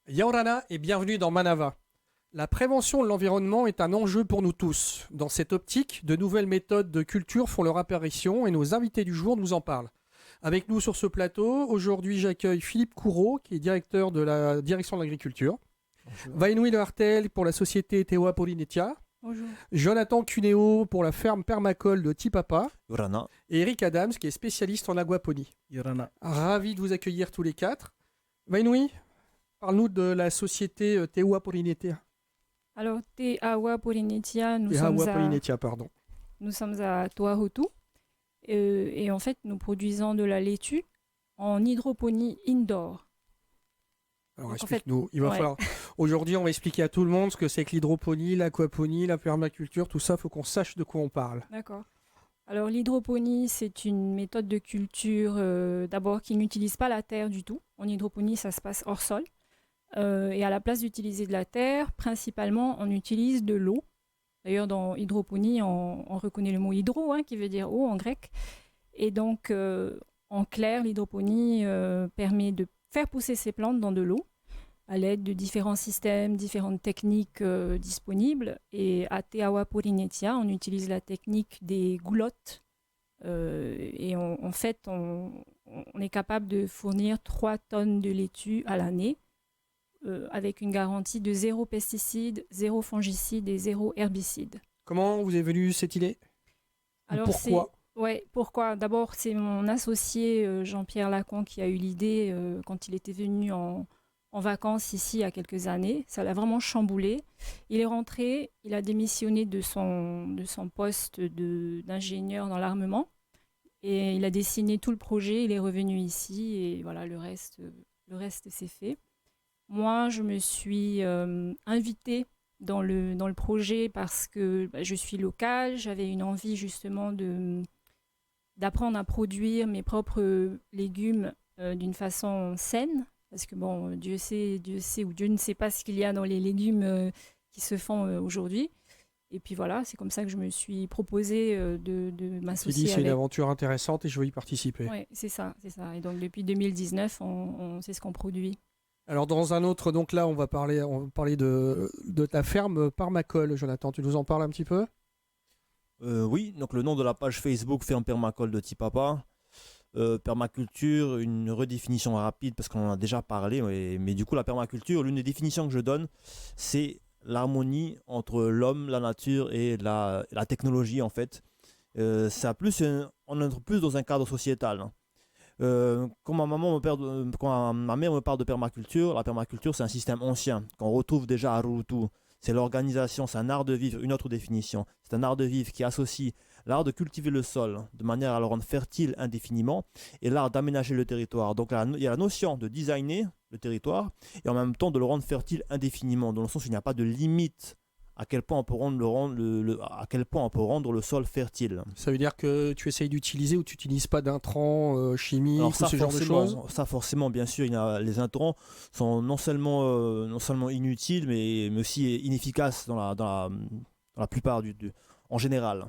Yaorana et bienvenue dans Manava. La prévention de l'environnement est un enjeu pour nous tous. Dans cette optique, de nouvelles méthodes de culture font leur apparition et nos invités du jour nous en parlent. Avec nous sur ce plateau, aujourd'hui j'accueille Philippe Courreau, qui est directeur de la direction de l'agriculture. Bonjour. Vainouille Le Hartel pour la société Tewa Polinetia. Bonjour. Jonathan Cuneo pour la ferme permacole de Tipapa. Yorana. Et Eric Adams, qui est spécialiste en aquaponie. Yorana. Ravi de vous accueillir tous les quatre. Vainouille, parle-nous de la société Tewa Polinetia. Alors, Tewa Polinetia, nous sommes à Toahutu. Et en fait, nous produisons de la laitue en hydroponie indoor. Alors Donc, explique-nous, il va falloir... Aujourd'hui, on va expliquer à tout le monde ce que c'est que l'hydroponie, l'aquaponie, la permaculture, tout ça, il faut qu'on sache de quoi on parle. D'accord. Alors, l'hydroponie, c'est une méthode de culture, d'abord, qui n'utilise pas la terre du tout. En hydroponie, ça se passe hors sol. Et à la place d'utiliser de la terre, principalement, on utilise de l'eau. D'ailleurs, dans hydroponie, on reconnaît le mot hydro, qui veut dire eau en grec. Et donc, en clair, l'hydroponie permet de faire pousser ces plantes dans de l'eau à l'aide de différents systèmes, différentes techniques disponibles. Et à Tewa Polinetia, on utilise la technique des goulottes. Et en fait, on est capable de fournir 3 tonnes de laitue à l'année avec une garantie de 0 pesticides, 0 fongicides et 0 herbicides. Comment vous est venue cette idée? Alors, pourquoi? Pourquoi? D'abord, c'est mon associé Jean-Pierre Lacon qui a eu l'idée quand il était venu en vacances ici il y a quelques années. Ça l'a vraiment chamboulé. Il est rentré, il a démissionné de son poste d'ingénieur dans l'armement et il a dessiné tout le projet. Il est revenu ici et voilà, le reste s'est fait. Moi, je me suis invitée dans le projet parce que je suis locale. J'avais une envie justement d'apprendre à produire mes propres légumes d'une façon saine. Parce que bon, Dieu sait ou Dieu ne sait pas ce qu'il y a dans les légumes qui se font aujourd'hui. Et puis voilà, c'est comme ça que je me suis proposée de m'associer avec. C'est une aventure intéressante et je veux y participer. Oui, c'est ça. Et donc depuis 2019, c'est ce qu'on produit. Alors dans un autre, donc là on va parler de ta ferme Permacole, Jonathan, tu nous en parles un petit peu? Oui, donc le nom de la page Facebook Ferme Permacole de Tipapa. Permaculture, une redéfinition rapide parce qu'on en a déjà parlé, mais du coup la permaculture, l'une des définitions que je donne, c'est l'harmonie entre l'homme, la nature et la technologie en fait. On entre plus dans un cadre sociétal. Quand ma mère me parle de permaculture, la permaculture c'est un système ancien qu'on retrouve déjà à Rurutu. C'est l'organisation, c'est un art de vivre, une autre définition. C'est un art de vivre qui associe l'art de cultiver le sol de manière à le rendre fertile indéfiniment et l'art d'aménager le territoire. Donc il y a la notion de designer le territoire et en même temps de le rendre fertile indéfiniment, dans le sens où il n'y a pas de limite à quel point on peut rendre le sol fertile. Ça veut dire que tu essayes d'utiliser ou tu n'utilises pas d'intrants chimiques ou ce genre de choses? Ça forcément, bien sûr, les intrants sont non seulement inutiles, mais aussi inefficaces dans la plupart en général.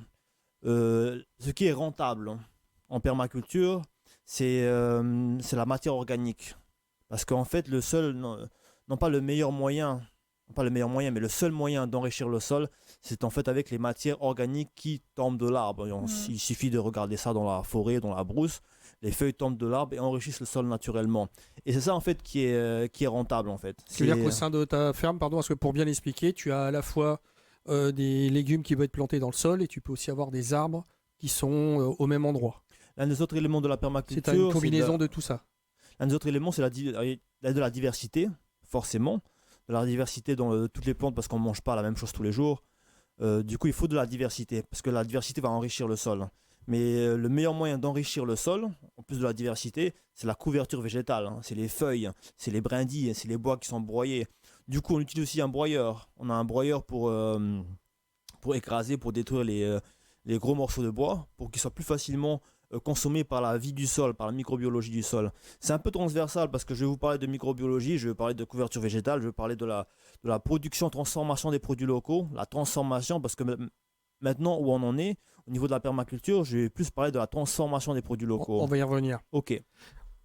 Ce qui est rentable en permaculture, c'est la matière organique. Parce qu'en fait, le seul, non pas le meilleur moyen, mais le seul moyen d'enrichir le sol, c'est en fait avec les matières organiques qui tombent de l'arbre. Il suffit de regarder ça dans la forêt, dans la brousse. Les feuilles tombent de l'arbre et enrichissent le sol naturellement. Et c'est ça en fait qui est rentable en fait. Tu veux dire qu'au sein de ta ferme, parce que pour bien l'expliquer, tu as à la fois des légumes qui peuvent être plantés dans le sol et tu peux aussi avoir des arbres qui sont au même endroit. L'un des autres éléments de la permaculture, c'est une combinaison de tout ça. L'un des autres éléments, c'est de la diversité, forcément. De la diversité dans toutes les plantes parce qu'on ne mange pas la même chose tous les jours. Du coup, il faut de la diversité parce que la diversité va enrichir le sol. Mais le meilleur moyen d'enrichir le sol, en plus de la diversité, c'est la couverture végétale. C'est les feuilles, c'est les brindilles, c'est les bois qui sont broyés. Du coup, on utilise aussi un broyeur. On a un broyeur pour écraser, pour détruire les gros morceaux de bois, pour qu'ils soient plus facilement consommés par la vie du sol, par la microbiologie du sol. C'est un peu transversal parce que je vais vous parler de microbiologie, je vais parler de couverture végétale, je vais parler de la production, transformation des produits locaux, la transformation parce que maintenant où on en est, au niveau de la permaculture, je vais plus parler de la transformation des produits locaux. On va y revenir. Ok.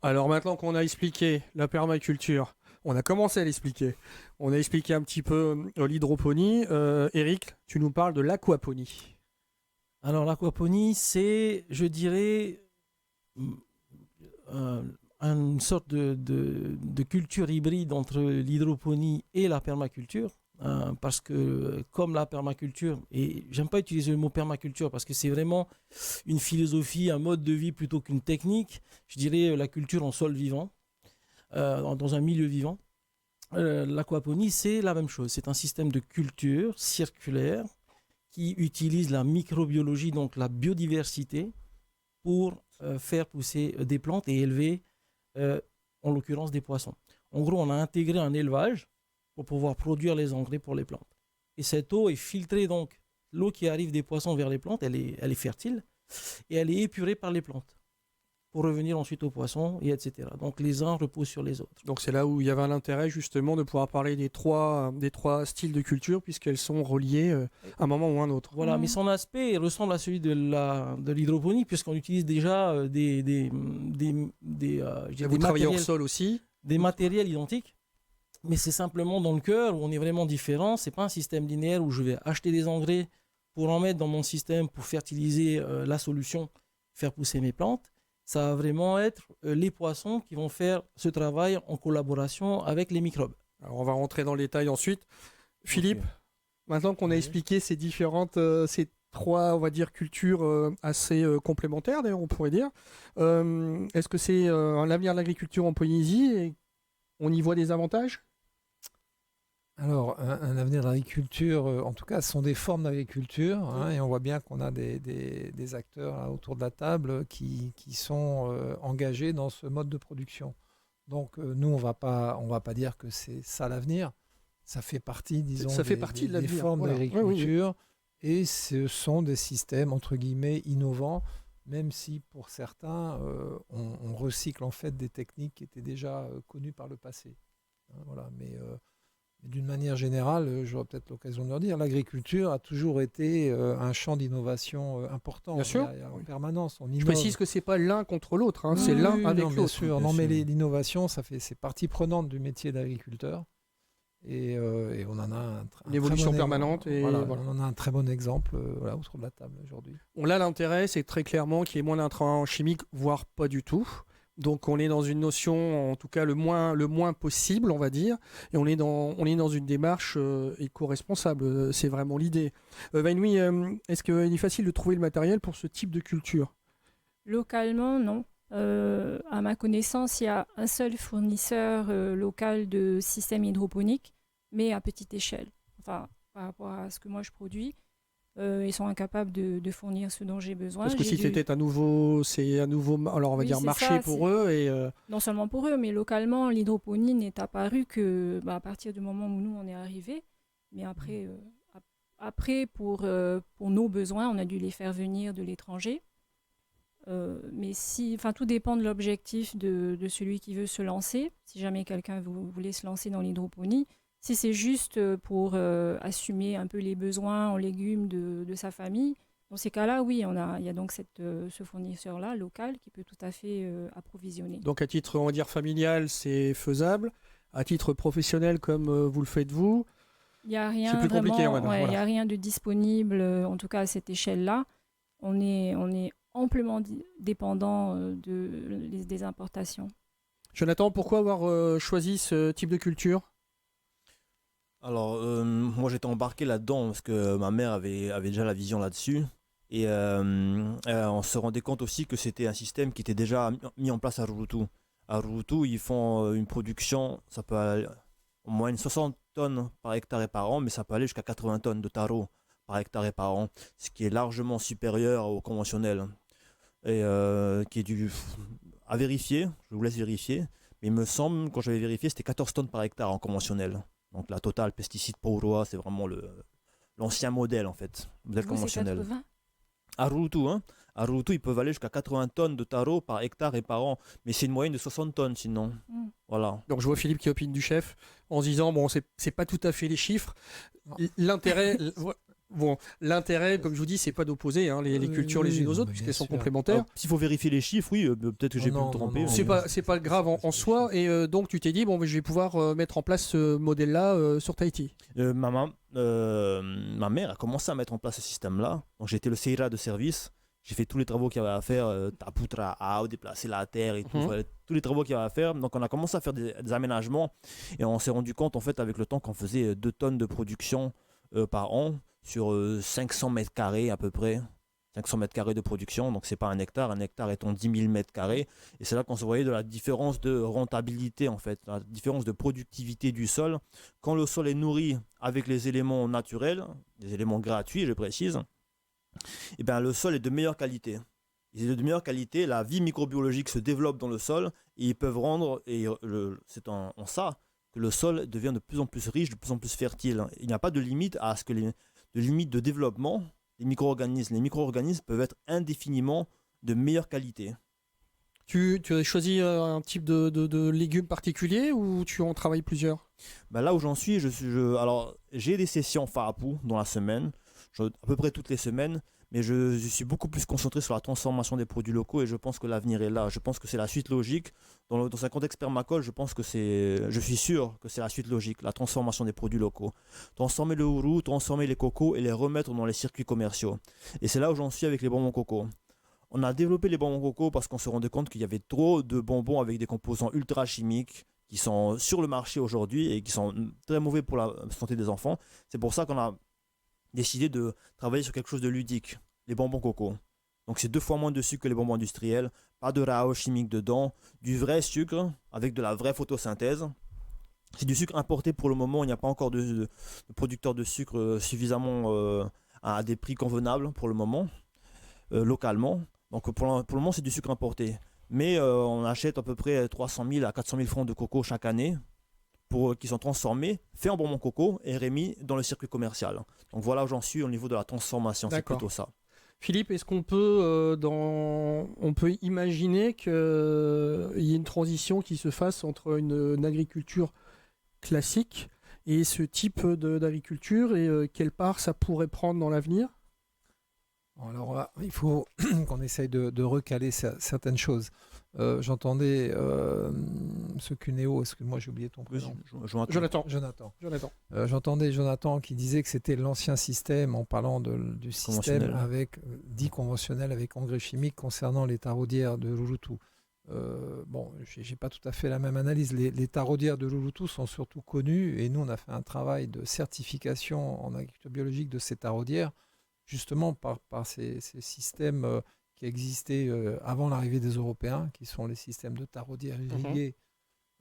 Alors maintenant qu'on a expliqué la permaculture, On a commencé à l'expliquer. On a expliqué un petit peu l'hydroponie. Eric, tu nous parles de l'aquaponie. Alors l'aquaponie, c'est, je dirais, une sorte de culture hybride entre l'hydroponie et la permaculture. Parce que comme la permaculture, et j'aime pas utiliser le mot permaculture parce que c'est vraiment une philosophie, un mode de vie plutôt qu'une technique, je dirais la culture en sol vivant, dans un milieu vivant. L'aquaponie, c'est la même chose, c'est un système de culture circulaire qui utilise la microbiologie, donc la biodiversité, pour faire pousser des plantes et élever, en l'occurrence, des poissons. En gros, on a intégré un élevage pour pouvoir produire les engrais pour les plantes. Et cette eau est filtrée, donc l'eau qui arrive des poissons vers les plantes, elle est fertile, et elle est épurée par les plantes pour revenir ensuite aux poissons, et etc. Donc les uns reposent sur les autres. Donc c'est là où il y avait un intérêt justement de pouvoir parler des trois styles de culture puisqu'elles sont reliées à un moment ou à un autre. Voilà, mais son aspect ressemble à celui de l'hydroponie puisqu'on utilise déjà des Vous travaillez hors sol aussi. Des matériels identiques, mais c'est simplement dans le cœur où on est vraiment différent. C'est pas un système linéaire où je vais acheter des engrais pour en mettre dans mon système pour fertiliser la solution, faire pousser mes plantes. Ça va vraiment être les poissons qui vont faire ce travail en collaboration avec les microbes. Alors on va rentrer dans le détail ensuite. Philippe, maintenant qu'on a expliqué ces différentes, ces trois, on va dire, cultures assez complémentaires, d'ailleurs, on pourrait dire, est-ce que c'est l'avenir de l'agriculture en Polynésie et on y voit des avantages ? Alors, un avenir de l'agriculture, en tout cas, ce sont des formes d'agriculture, et on voit bien qu'on a des acteurs là, autour de la table qui sont engagés dans ce mode de production. Donc, nous, on va pas dire que c'est ça l'avenir. Ça fait partie, disons, des formes d'agriculture, et ce sont des systèmes, entre guillemets, innovants, même si, pour certains, on recycle en fait des techniques qui étaient déjà connues par le passé. Voilà, mais d'une manière générale, j'aurai peut-être l'occasion de le dire, l'agriculture a toujours été un champ d'innovation important. Bien sûr. En permanence. On innove. Je précise que ce n'est pas l'un contre l'autre, c'est l'un avec l'autre. Bien sûr. Non, mais l'innovation, c'est partie prenante du métier d'agriculteur. Et on en a une évolution permanente. Et voilà. On en a un très bon exemple autour de la table aujourd'hui. Là, l'intérêt, c'est très clairement qu'il y ait moins d'intrants chimiques, voire pas du tout. Donc on est dans une notion, en tout cas le moins possible, on va dire, et on est dans une démarche éco-responsable, c'est vraiment l'idée. Vainouy, est-ce qu'il est facile de trouver le matériel pour ce type de culture ? Localement, non. À ma connaissance, il y a un seul fournisseur local de système hydroponique, mais à petite échelle. Enfin, par rapport à ce que moi je produis. Ils sont incapables de fournir ce dont j'ai besoin. Parce que si c'était un nouveau, alors on va dire marché ça, pour eux. Et non seulement pour eux, mais localement, l'hydroponie n'est apparue que à partir du moment où nous on est arrivés. Mais après pour nos besoins, on a dû les faire venir de l'étranger. Mais tout dépend de l'objectif de celui qui veut se lancer. Si jamais quelqu'un voulait se lancer dans l'hydroponie, si c'est juste pour assumer un peu les besoins en légumes de sa famille, dans ces cas-là, oui, il y a donc ce fournisseur-là, local, qui peut tout à fait approvisionner. Donc à titre, on va dire, familial, c'est faisable. À titre professionnel, comme vous le faites vous, c'est plus compliqué. Il n'y a rien de disponible, en tout cas à cette échelle-là. On est amplement dépendant des importations. Jonathan, pourquoi avoir choisi ce type de culture ? Alors, moi j'étais embarqué là-dedans parce que ma mère avait déjà la vision là-dessus. Et on se rendait compte aussi que c'était un système qui était déjà mis en place à Rurutu. À Rurutu, ils font une production, ça peut aller au moins 60 tonnes par hectare et par an, mais ça peut aller jusqu'à 80 tonnes de taro par hectare et par an, ce qui est largement supérieur au conventionnel. Et qui est à vérifier, je vous laisse vérifier, mais il me semble, quand j'avais vérifié, c'était 14 tonnes par hectare en conventionnel. Donc la totale pesticide Pauroa, c'est vraiment l'ancien modèle en fait, modèle conventionnel. C'est 80 ? À Rurutu, ils peuvent aller jusqu'à 80 tonnes de taro par hectare et par an, mais c'est une moyenne de 60 tonnes sinon. Voilà. Donc je vois Philippe qui opine du chef en se disant, bon, c'est pas tout à fait les chiffres. L'intérêt... Bon, l'intérêt, comme je vous dis, c'est pas d'opposer les cultures les unes aux autres, puisqu'elles sont complémentaires. Alors, s'il faut vérifier les chiffres, oui, peut-être que j'ai pu Non, me tromper. non, mais- C'est pas grave en soi, et donc tu t'es dit, bon, mais je vais pouvoir mettre en place ce modèle-là sur Tahiti. Ma mère a commencé à mettre en place ce système-là. Donc j'ai été le CIRA de service. J'ai fait tous les travaux qu'il y avait à faire, tapoutra à déplacer la terre et tout, tous les travaux qu'il y avait à faire. Donc on a commencé à faire des aménagements et on s'est rendu compte en fait avec le temps qu'on faisait 2 tonnes de production par an sur 500 mètres carrés à peu près. 500 mètres carrés de production, donc c'est pas un hectare étant 10 000 mètres carrés. Et c'est là qu'on se voyait de la différence de rentabilité en fait, la différence de productivité du sol. Quand le sol est nourri avec les éléments naturels, des éléments gratuits, je précise, et bien le sol est de meilleure qualité. Il est de meilleure qualité, la vie microbiologique se développe dans le sol et ils peuvent rendre, c'est en ça que le sol devient de plus en plus riche, de plus en plus fertile. Il n'y a pas de limite à ce que de limite de développement des micro-organismes. Les micro-organismes peuvent être indéfiniment de meilleure qualité. Tu as choisi un type de légumes particulier ou tu en travailles plusieurs? Ben là où j'en suis, alors j'ai des sessions FAAPU dans la semaine, à peu près toutes les semaines, mais je suis beaucoup plus concentré sur la transformation des produits locaux et je pense que l'avenir est là. Je pense que c'est la suite logique. Dans un contexte permacole, je suis sûr que c'est la suite logique, la transformation des produits locaux. Transformer le hourou, transformer les cocos et les remettre dans les circuits commerciaux. Et c'est là où j'en suis avec les bonbons coco. On a développé les bonbons coco parce qu'on se rendait compte qu'il y avait trop de bonbons avec des composants ultra chimiques qui sont sur le marché aujourd'hui et qui sont très mauvais pour la santé des enfants. C'est pour ça qu'on a décidé de travailler sur quelque chose de ludique, les bonbons coco. Donc c'est 2 fois moins de sucre que les bonbons industriels, pas de rao chimique dedans, du vrai sucre avec de la vraie photosynthèse. C'est du sucre importé pour le moment, il n'y a pas encore de producteurs de sucre suffisamment à des prix convenables pour le moment, localement. Donc pour le moment c'est du sucre importé. Mais on achète à peu près 300 000 à 400 000 francs de coco chaque année qui sont transformés, faits en bonbons coco et remis dans le circuit commercial. Donc voilà où j'en suis au niveau de la transformation, c'est D'accord. plutôt ça. Philippe, est-ce qu'on peut, on peut imaginer qu'il y ait une transition qui se fasse entre une agriculture classique et ce type d'agriculture et quelle part ça pourrait prendre dans l'avenir? Bon, alors, il faut qu'on essaye de recaler certaines choses. J'entendais ce Cuneo, excuse-moi, j'ai oublié ton prénom. Jonathan. J'entendais Jonathan qui disait que c'était l'ancien système en parlant du système dit conventionnel avec engrais chimiques concernant les taraudières de Rurutu. Bon, j'ai pas tout à fait la même analyse. Les taraudières de Rurutu sont surtout connues et nous on a fait un travail de certification en agriculture biologique de ces taraudières justement par ces systèmes qui existaient avant l'arrivée des Européens, qui sont les systèmes de taraudières irriguées,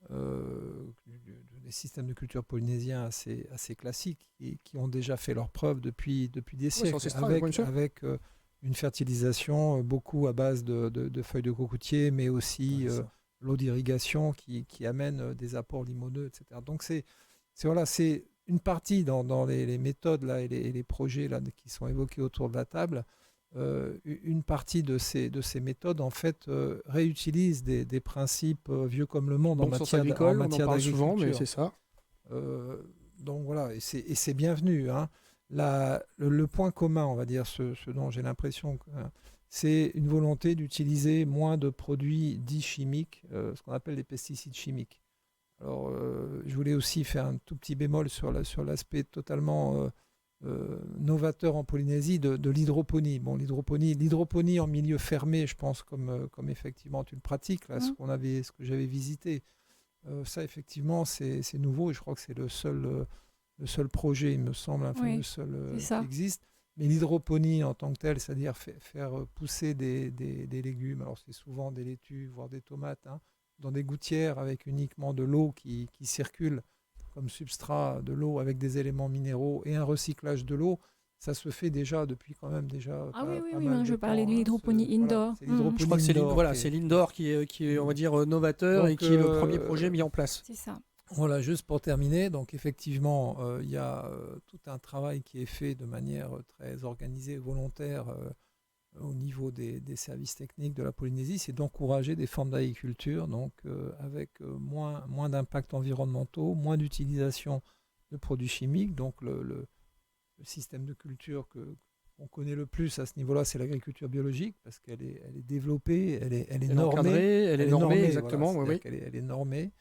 des systèmes de culture polynésiens assez classiques et qui ont déjà fait leurs preuves depuis des siècles, avec une fertilisation beaucoup à base de feuilles de cocoutier, mais aussi l'eau d'irrigation qui amène des apports limoneux, etc. Donc c'est une partie dans les méthodes là, et les projets là, qui sont évoqués autour de la table. Une partie de ces méthodes en fait réutilise des principes vieux comme le monde en matière agricole, on en parle souvent, mais c'est ça. Donc voilà, et c'est bienvenu. Hein. Le point commun, on va dire, ce dont j'ai l'impression, c'est une volonté d'utiliser moins de produits dits chimiques, ce qu'on appelle les pesticides chimiques. Alors, je voulais aussi faire un tout petit bémol sur l'aspect totalement novateur en Polynésie de l'hydroponie. Bon, l'hydroponie en milieu fermé, je pense, comme effectivement tu le pratiques, là, ce que j'avais visité, ça effectivement c'est nouveau et je crois que c'est le seul projet, il me semble, le seul qui existe. Mais l'hydroponie en tant que telle, c'est-à-dire faire pousser des légumes, alors c'est souvent des laitues, voire des tomates, hein, dans des gouttières avec uniquement de l'eau qui circule comme substrat de l'eau avec des éléments minéraux et un recyclage de l'eau, ça se fait déjà depuis quand même déjà. Je parlais de l'hydroponie indoor. Je crois que c'est l'indoor qui est, on va dire, novateur. Donc, et qui est le premier projet mis en place. C'est ça. Voilà, juste pour terminer, donc effectivement, il y a tout un travail qui est fait de manière très organisée, volontaire, au niveau des services techniques de la Polynésie, c'est d'encourager des formes d'agriculture, donc avec moins d'impacts environnementaux, moins d'utilisation de produits chimiques. Donc système de culture qu'on connaît le plus à ce niveau-là, c'est l'agriculture biologique, parce qu'elle est développée, elle est Elle est normée. encadrée, elle est normée, exactement. Voilà, oui, c'est-à-dire qu'elle elle est normée.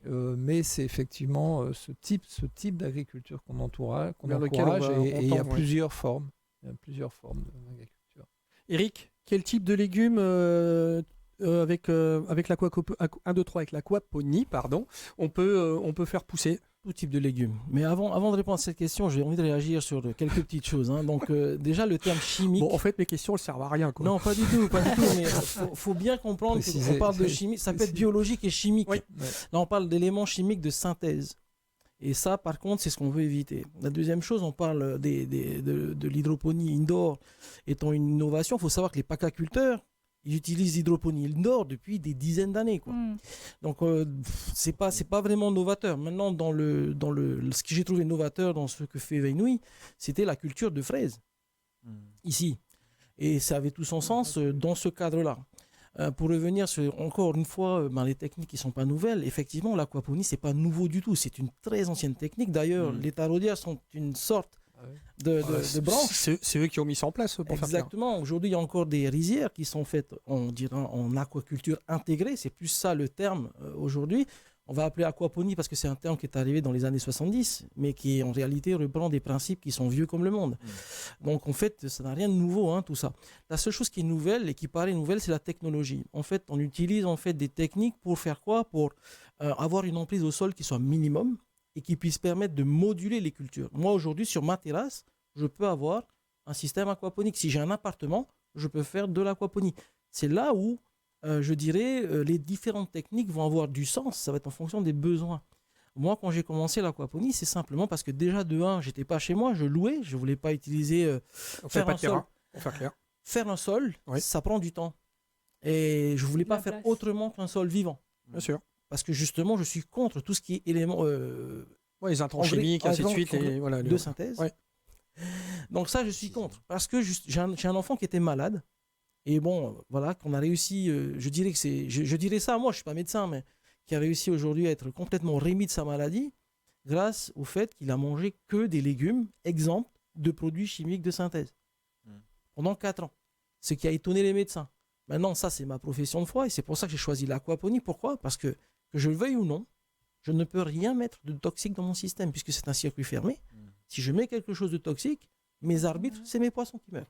Mais c'est effectivement ce type d'agriculture qu'on encourage, Vers lequel on va- et il y a on tend, ouais. plusieurs formes. Il y a plusieurs formes d'agriculture. Eric, quel type de légumes avec l'aquaponie, pardon, on peut faire pousser? Tout type de légumes. Mais avant de répondre à cette question, j'ai envie de réagir sur quelques petites choses. Hein. Donc, déjà, le terme chimique. Bon, en fait, mes questions ne servent à rien, quoi. Non, pas du tout, pas du tout. Mais faut bien comprendre qu'on parle de chimie. Ça peut être biologique et chimique. Oui. Ouais. Là, on parle d'éléments chimiques de synthèse. Et ça, par contre, c'est ce qu'on veut éviter. La deuxième chose, on parle de l'hydroponie indoor étant une innovation. Il faut savoir que les pacaculteurs, ils utilisent l'hydroponie indoor depuis des dizaines d'années, quoi. Donc, c'est pas vraiment novateur. Maintenant, ce que j'ai trouvé novateur dans ce que fait Veinouï, c'était la culture de fraises, ici. Et ça avait tout son sens dans ce cadre-là. Pour revenir sur, encore une fois, les techniques qui ne sont pas nouvelles, effectivement, l'aquaponie, ce n'est pas nouveau du tout. C'est une très ancienne technique. D'ailleurs, les taraudières sont une sorte de branche. C'est eux qui ont mis ça en place pour faire ça. Exactement. Aujourd'hui, il y a encore des rizières qui sont faites, on dirait, en aquaculture intégrée. C'est plus ça le terme aujourd'hui. On va appeler aquaponie parce que c'est un terme qui est arrivé dans les années 70, mais qui en réalité reprend des principes qui sont vieux comme le monde. Donc en fait, ça n'a rien de nouveau, hein, tout ça. La seule chose qui est nouvelle et qui paraît nouvelle, c'est la technologie. En fait, on utilise en fait des techniques pour faire quoi? Pour avoir une emprise au sol qui soit minimum et qui puisse permettre de moduler les cultures. Moi, aujourd'hui, sur ma terrasse, je peux avoir un système aquaponique. Si j'ai un appartement, je peux faire de l'aquaponie. C'est là où, je dirais, les différentes techniques vont avoir du sens. Ça va être en fonction des besoins. Moi, quand j'ai commencé l'aquaponie, c'est simplement parce que déjà, de 1, j'étais pas chez moi, je louais, je voulais pas utiliser... faire pas de terrain, pour faire clair. Faire un sol, Oui. ça prend du temps. Et je voulais pas faire place. autrement qu'un sol vivant. Bien sûr. Parce que justement, je suis contre tout ce qui est élément Ouais, les intrants engrais- chimiques, ainsi de engrais- suite. Et voilà, de synthèse. Ouais. Donc ça, je suis contre. Parce que j'ai un enfant qui était malade. Et bon, voilà, qu'on a réussi, je dirais que c'est... Je dirais ça, moi, je suis pas médecin, mais qui a réussi aujourd'hui à être complètement remis de sa maladie grâce au fait qu'il a mangé que des légumes exempts de produits chimiques de synthèse. Pendant 4 ans. Ce qui a étonné les médecins. Maintenant, ça, c'est ma profession de foi et c'est pour ça que j'ai choisi l'aquaponie. Pourquoi? Parce que je le veuille ou non, je ne peux rien mettre de toxique dans mon système puisque c'est un circuit fermé. Si je mets quelque chose de toxique, mes arbitres, c'est mes poissons qui meurent.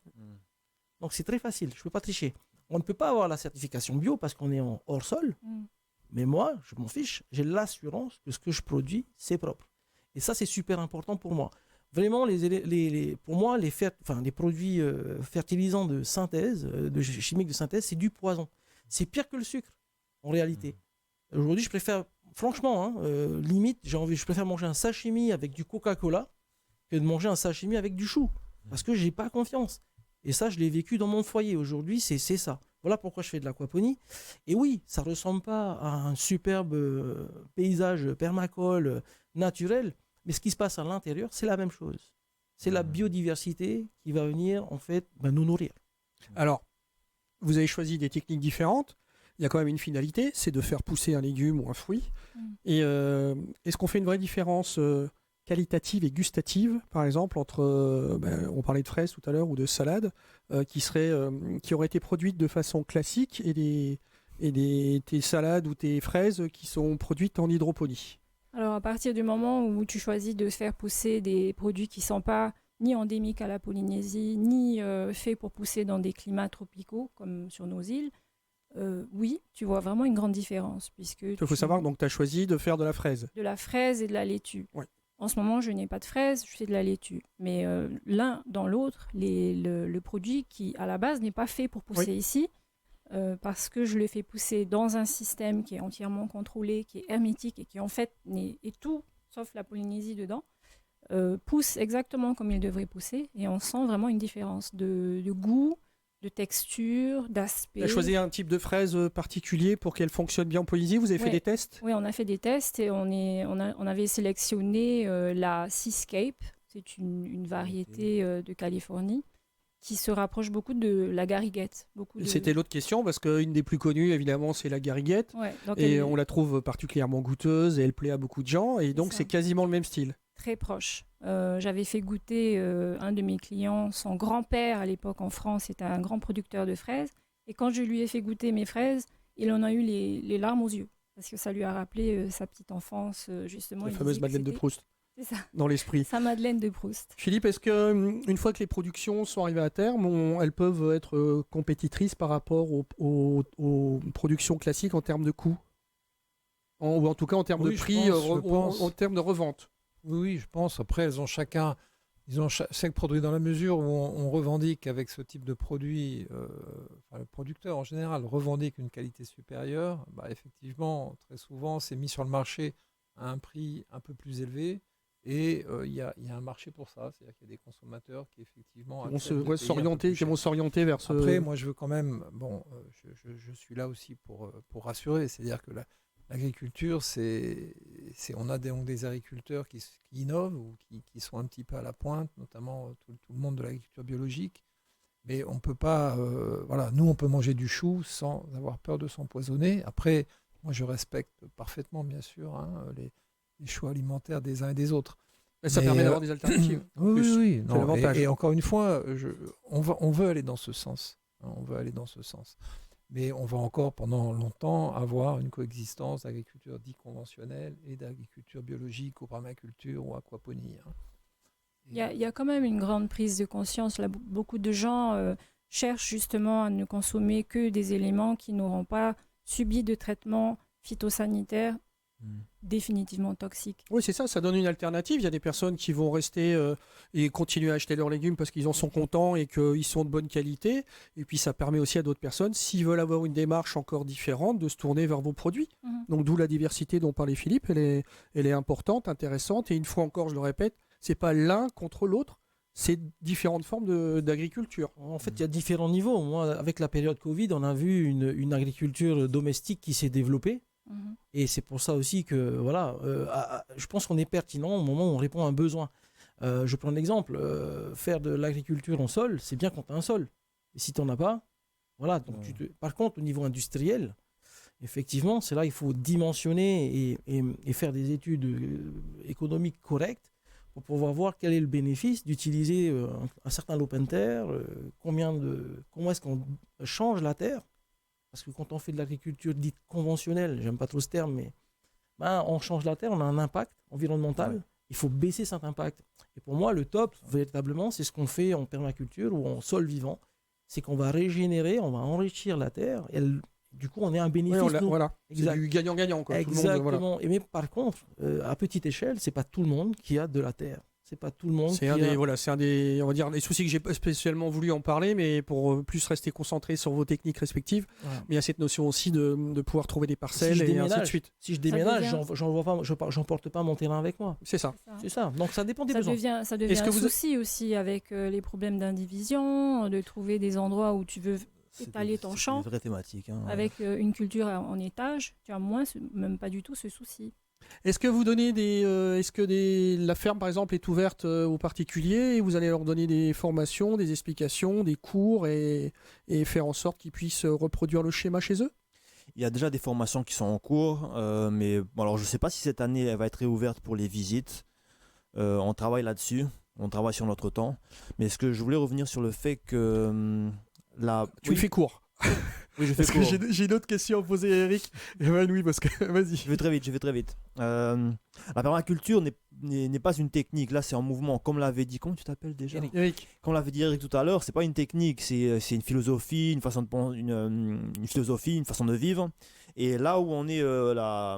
Donc c'est très facile, je ne peux pas tricher. On ne peut pas avoir la certification bio parce qu'on est en hors sol, mais moi, je m'en fiche, j'ai l'assurance que ce que je produis, c'est propre. Et ça, c'est super important pour moi. Vraiment, pour moi, les produits fertilisants de synthèse, chimiques de synthèse, c'est du poison. C'est pire que le sucre, en réalité. Aujourd'hui, je préfère, franchement, limite, je préfère manger un sashimi avec du Coca-Cola que de manger un sashimi avec du chou. Parce que je n'ai pas confiance. Et ça, je l'ai vécu dans mon foyer. Aujourd'hui, c'est ça. Voilà pourquoi je fais de l'aquaponie. Et oui, ça ne ressemble pas à un superbe paysage permacole naturel. Mais ce qui se passe à l'intérieur, c'est la même chose. C'est la biodiversité qui va venir, en fait, nous nourrir. Alors, vous avez choisi des techniques différentes. Il y a quand même une finalité, c'est de faire pousser un légume ou un fruit. Et est-ce qu'on fait une vraie différence qualitative et gustative, par exemple, entre, on parlait de fraises tout à l'heure, ou de salades, qui auraient été produites de façon classique, et tes salades ou tes fraises qui sont produites en hydroponie? Alors, à partir du moment où tu choisis de faire pousser des produits qui ne sont pas ni endémiques à la Polynésie, ni faits pour pousser dans des climats tropicaux, comme sur nos îles, oui, tu vois vraiment une grande différence. Il faut savoir donc tu as choisi de faire de la fraise. De la fraise et de la laitue. Ouais. En ce moment, je n'ai pas de fraise, je fais de la laitue. Mais l'un dans l'autre, le produit qui, à la base, n'est pas fait pour pousser ici, parce que je le fais pousser dans un système qui est entièrement contrôlé, qui est hermétique et qui, en fait, est tout, sauf la Polynésie dedans, pousse exactement comme il devrait pousser. Et on sent vraiment une différence de goût, de texture, d'aspect. Tu as choisi un type de fraise particulier pour qu'elle fonctionne bien en Polynésie? Vous avez fait des tests? Oui, on a fait des tests et on avait sélectionné la Seascape. C'est une variété de Californie qui se rapproche beaucoup de la gariguette. C'était l'autre question, parce qu'une des plus connues, évidemment, c'est la gariguette. Ouais, on la trouve particulièrement goûteuse et elle plaît à beaucoup de gens. Et donc, c'est quasiment le même style. Très proche. J'avais fait goûter un de mes clients, son grand-père à l'époque en France était un grand producteur de fraises. Et quand je lui ai fait goûter mes fraises, il en a eu les larmes aux yeux. Parce que ça lui a rappelé sa petite enfance, justement. La Il fameuse disait que Madeleine de c'était- Proust, C'est ça, dans l'esprit. sa Madeleine de Proust. Philippe, est-ce que une fois que les productions sont arrivées à terme, elles peuvent être compétitrices par rapport aux productions classiques en termes de coûts? Ou en tout cas en termes Oui, de je prix, pense, je pense. en termes de revente? Oui, je pense. Après, elles ont chacun, ils ont chaque produit dans la mesure où on revendique avec ce type de produit, enfin, le producteur en général revendique une qualité supérieure. Bah, effectivement, très souvent, c'est mis sur le marché à un prix un peu plus élevé. Et il y a un marché pour ça. C'est-à-dire qu'il y a des consommateurs qui effectivement Qui vont acceptent de payer un peu s'orienter, plus qui cher. vont s'orienter vers ce. Après, moi, je veux quand même. Bon, je suis là aussi pour rassurer. C'est-à-dire que l'agriculture, on a donc des agriculteurs qui innovent ou qui sont un petit peu à la pointe, notamment tout le monde de l'agriculture biologique. Mais on peut pas. Voilà, nous, on peut manger du chou sans avoir peur de s'empoisonner. Après, moi, je respecte parfaitement, bien sûr, hein, les choix alimentaires des uns et des autres. Mais ça Mais, permet d'avoir des alternatives. en Oui, plus. oui, C'est non, l'avantage. et encore une fois, on veut aller dans ce sens. Hein, on veut aller dans ce sens. Mais on va encore pendant longtemps avoir une coexistence d'agriculture dite conventionnelle et d'agriculture biologique ou permaculture ou aquaponie. Hein. Il y a quand même une grande prise de conscience. Là, beaucoup de gens cherchent justement à ne consommer que des éléments qui n'auront pas subi de traitement phytosanitaire définitivement toxique. Oui, c'est ça, ça donne une alternative. Il y a des personnes qui vont rester et continuer à acheter leurs légumes parce qu'ils en sont contents et qu'ils sont de bonne qualité. Et puis ça permet aussi à d'autres personnes, s'ils veulent avoir une démarche encore différente, de se tourner vers vos produits. Donc d'où la diversité dont parlait Philippe, elle est importante, intéressante. Et une fois encore, je le répète, c'est pas l'un contre l'autre, c'est différentes formes d'agriculture. En fait, il y a différents niveaux. Moi, avec la période Covid, on a vu une agriculture domestique qui s'est développée. Et c'est pour ça aussi que, voilà, je pense qu'on est pertinent au moment où on répond à un besoin. Je prends un exemple. Faire de l'agriculture en sol, c'est bien quand tu as un sol. Et si tu n'en as pas, voilà. Donc par contre, au niveau industriel, effectivement, c'est là qu'il faut dimensionner et faire des études économiques correctes pour pouvoir voir quel est le bénéfice d'utiliser un certain lopin de terre, comment est-ce qu'on change la terre. Parce que quand on fait de l'agriculture dite conventionnelle, j'aime pas trop ce terme, mais on change la terre, on a un impact environnemental. Ouais. Il faut baisser cet impact. Et pour moi, le top, véritablement, c'est ce qu'on fait en permaculture ou en sol vivant. C'est qu'on va régénérer, on va enrichir la terre. Et du coup, on est un bénéfice. Oui, voilà. C'est du gagnant-gagnant. Quoi. Exactement. Tout le monde, voilà. Mais par contre, à petite échelle, c'est pas tout le monde qui a de la terre. C'est pas tout le monde. C'est un des, on va dire, les soucis que j'ai pas spécialement voulu en parler, mais pour plus rester concentré sur vos techniques respectives. Ouais. Mais il y a cette notion aussi de pouvoir trouver des parcelles et ainsi de suite. Si je déménage, j'emporte pas mon terrain avec moi. C'est ça. C'est ça. Donc ça dépend des besoins. Ça devient un souci aussi avec les problèmes d'indivision, de trouver des endroits où tu veux étaler ton champ. C'est une vraie thématique. Hein. Avec une culture en étage, tu as même pas du tout ce souci. Est-ce que vous donnez la ferme par exemple est ouverte aux particuliers et vous allez leur donner des formations, des explications, des cours et faire en sorte qu'ils puissent reproduire le schéma chez eux? Il y a déjà des formations qui sont en cours, mais bon, alors je ne sais pas si cette année elle va être réouverte pour les visites. On travaille là-dessus, on travaille sur notre temps. Mais est-ce que je voulais revenir sur le fait que tu le fais court. Oui, je fais court. J'ai une autre question à poser à Eric. Oui, parce que vas-y. Je vais très vite. La permaculture n'est pas une technique. Là, c'est en mouvement. Comme l'avait dit, comment tu t'appelles déjà? Eric. Comme l'avait dit Eric tout à l'heure, c'est pas une technique, c'est une philosophie, une façon de penser, une philosophie, une façon de vivre. Et là où on est la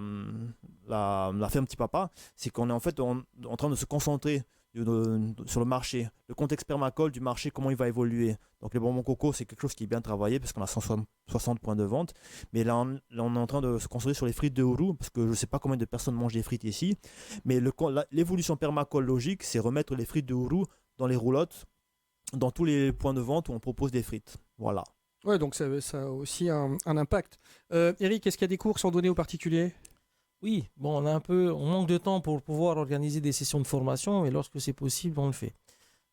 ferme Petit Papa, c'est qu'on est en fait en train de se concentrer sur le marché, le contexte permacole du marché, comment il va évoluer. Donc les bonbons coco, c'est quelque chose qui est bien travaillé parce qu'on a 160 points de vente. Mais là, on est en train de se concentrer sur les frites de Ourou parce que je ne sais pas combien de personnes mangent des frites ici. Mais l'évolution permacole logique, c'est remettre les frites de Ourou dans les roulottes, dans tous les points de vente où on propose des frites. Voilà. Ouais, donc ça a aussi un impact. Eric, est-ce qu'il y a des cours qui sont donnés aux particuliers? Oui, bon, on manque de temps pour pouvoir organiser des sessions de formation, mais lorsque c'est possible, on le fait.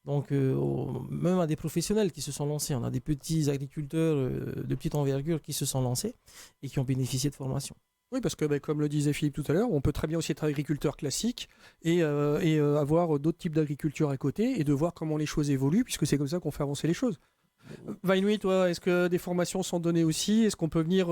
Donc, même à des professionnels qui se sont lancés, on a des petits agriculteurs de petite envergure qui se sont lancés et qui ont bénéficié de formation. Oui, parce que comme le disait Philippe tout à l'heure, on peut très bien aussi être agriculteur classique et avoir d'autres types d'agriculture à côté et de voir comment les choses évoluent, puisque c'est comme ça qu'on fait avancer les choses. Vainouï, toi, est-ce que des formations sont données aussi? Est-ce qu'on peut venir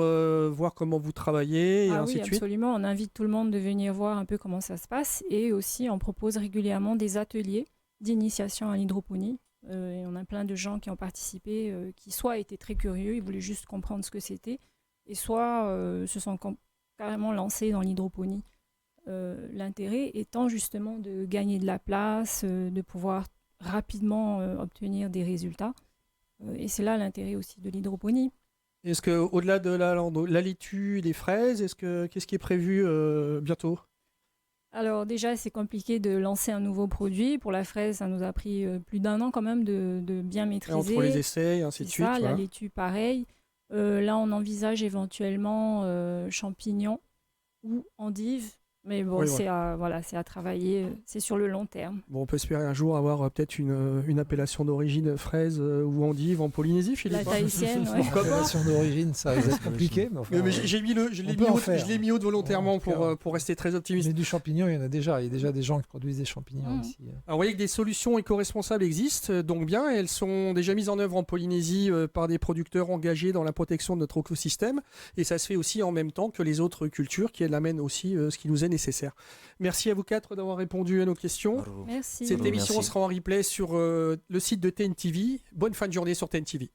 voir comment vous travaillez et ainsi Oui, de suite? absolument. On invite tout le monde de venir voir un peu comment ça se passe. Et aussi, on propose régulièrement des ateliers d'initiation à l'hydroponie. Et on a plein de gens qui ont participé, qui soit étaient très curieux, ils voulaient juste comprendre ce que c'était, et soit se sont carrément lancés dans l'hydroponie. L'intérêt étant justement de gagner de la place, de pouvoir rapidement obtenir des résultats. Et c'est là l'intérêt aussi de l'hydroponie. Est-ce que au-delà de la laitue et des fraises, qu'est-ce qui est prévu bientôt? Alors déjà, c'est compliqué de lancer un nouveau produit. Pour la fraise, ça nous a pris plus d'1 an quand même de bien Et maîtriser. entre les essais et ainsi de C'est suite. ça, Voilà. la laitue, pareil. Là, on envisage éventuellement champignons ou endives. Mais bon, Oui, c'est à travailler. C'est sur le long terme. Bon, on peut espérer un jour avoir peut-être une appellation d'origine fraise ou endive en Polynésie, Philippe. La tahitienne, ouais. Pourquoi pas? L'appellation d'origine, ça va être compliqué. Mais enfin, Mais je on peut en faire. l'ai mis haut volontairement En tout cas. pour rester très optimiste. mais du champignon, il y en a déjà. Il y a déjà des gens qui produisent des champignons Mm. ici. Alors, vous voyez que des solutions éco-responsables existent, donc bien, elles sont déjà mises en œuvre en Polynésie par des producteurs engagés dans la protection de notre écosystème, et ça se fait aussi en même temps que les autres cultures qui amènent aussi ce qui nous est nécessaire. Merci à vous quatre d'avoir répondu à nos questions. Bravo. Merci. Cette Bravo, émission merci. sera en replay sur le site de TNTV. Bonne fin de journée sur TNTV.